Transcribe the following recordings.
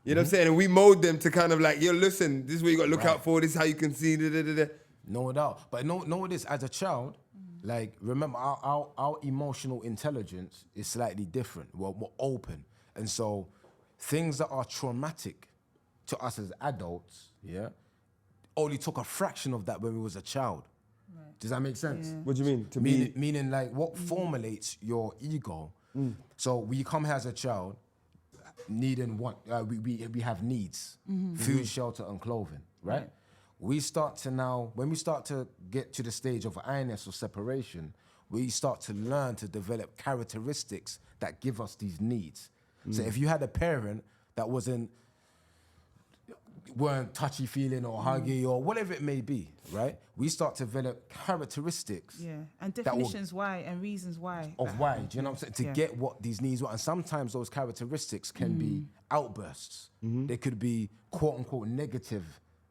You know what I'm saying? And we mold them to kind of like, yo, listen, this is what you got to look out for. This is how you can see. Da, da, da, da. No doubt. But know what this, as a child, like, remember, our emotional intelligence is slightly different. We're more open. And so things that are traumatic to us as adults, only took a fraction of that when we was a child. Right. Does that make sense? Yeah. What do you mean? Meaning like what formulates your ego. So we come here as a child, needing what we have needs, food, shelter, and clothing, right? We start to now, when we start to get to the stage of I-ness or separation, we start to learn to develop characteristics that give us these needs. So if you had a parent that weren't touchy-feeling or huggy or whatever it may be, right? We start to develop characteristics. Yeah, and definitions why and reasons why. Of why, do you know what I'm saying? To get what these needs were. And sometimes those characteristics can be outbursts. They could be quote-unquote negative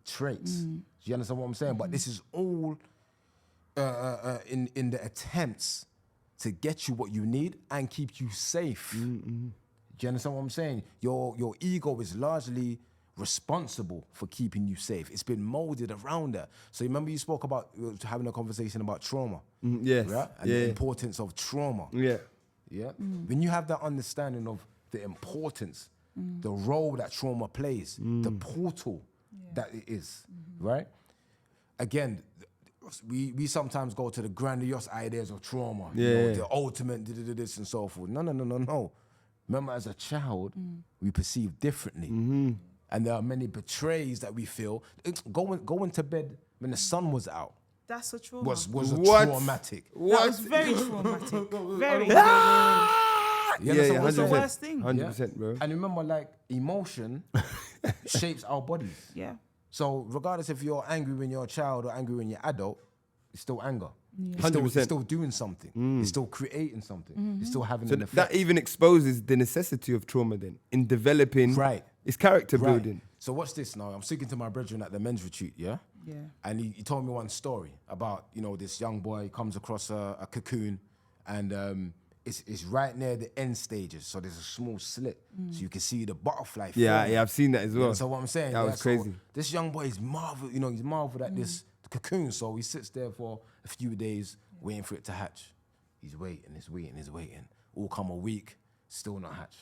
traits. Do you understand what I'm saying? But this is all in the attempts to get you what you need and keep you safe. Do you understand what I'm saying? Your ego is largely responsible for keeping you safe. It's been molded around that. So remember you spoke about having a conversation about trauma. Yes. Right? And the importance of trauma. Yeah. Yeah. When you have that understanding of the importance, the role that trauma plays, the portal that it is, right? Again, we sometimes go to the grandiose ideas of trauma, you know, the ultimate this and so forth. No. Remember, as a child, we perceive differently. And there are many betrays that we feel. Going to bed when the sun was out. That's a trauma. Was traumatic. That was very traumatic. Very. Yeah, what's the worst thing? 100%, bro. And remember, like, emotion shapes our bodies. Yeah. So regardless if you're angry when you're a child or angry when you're adult, it's still anger. Yeah. It's still doing something. It's still creating something. It's still having an effect. That even exposes the necessity of trauma then in developing its character building. So watch this now. I'm speaking to my brethren at the men's retreat, yeah? Yeah. And he told me one story about, you know, this young boy comes across a cocoon and it's right near the end stages. So there's a small slit. So you can see the butterfly. Yeah, I've seen that as well. So what I'm saying, that was crazy. So this young boy is marveled at this cocoon. So he sits there for a few days waiting for it to hatch. He's waiting. All come a week, still not hatch.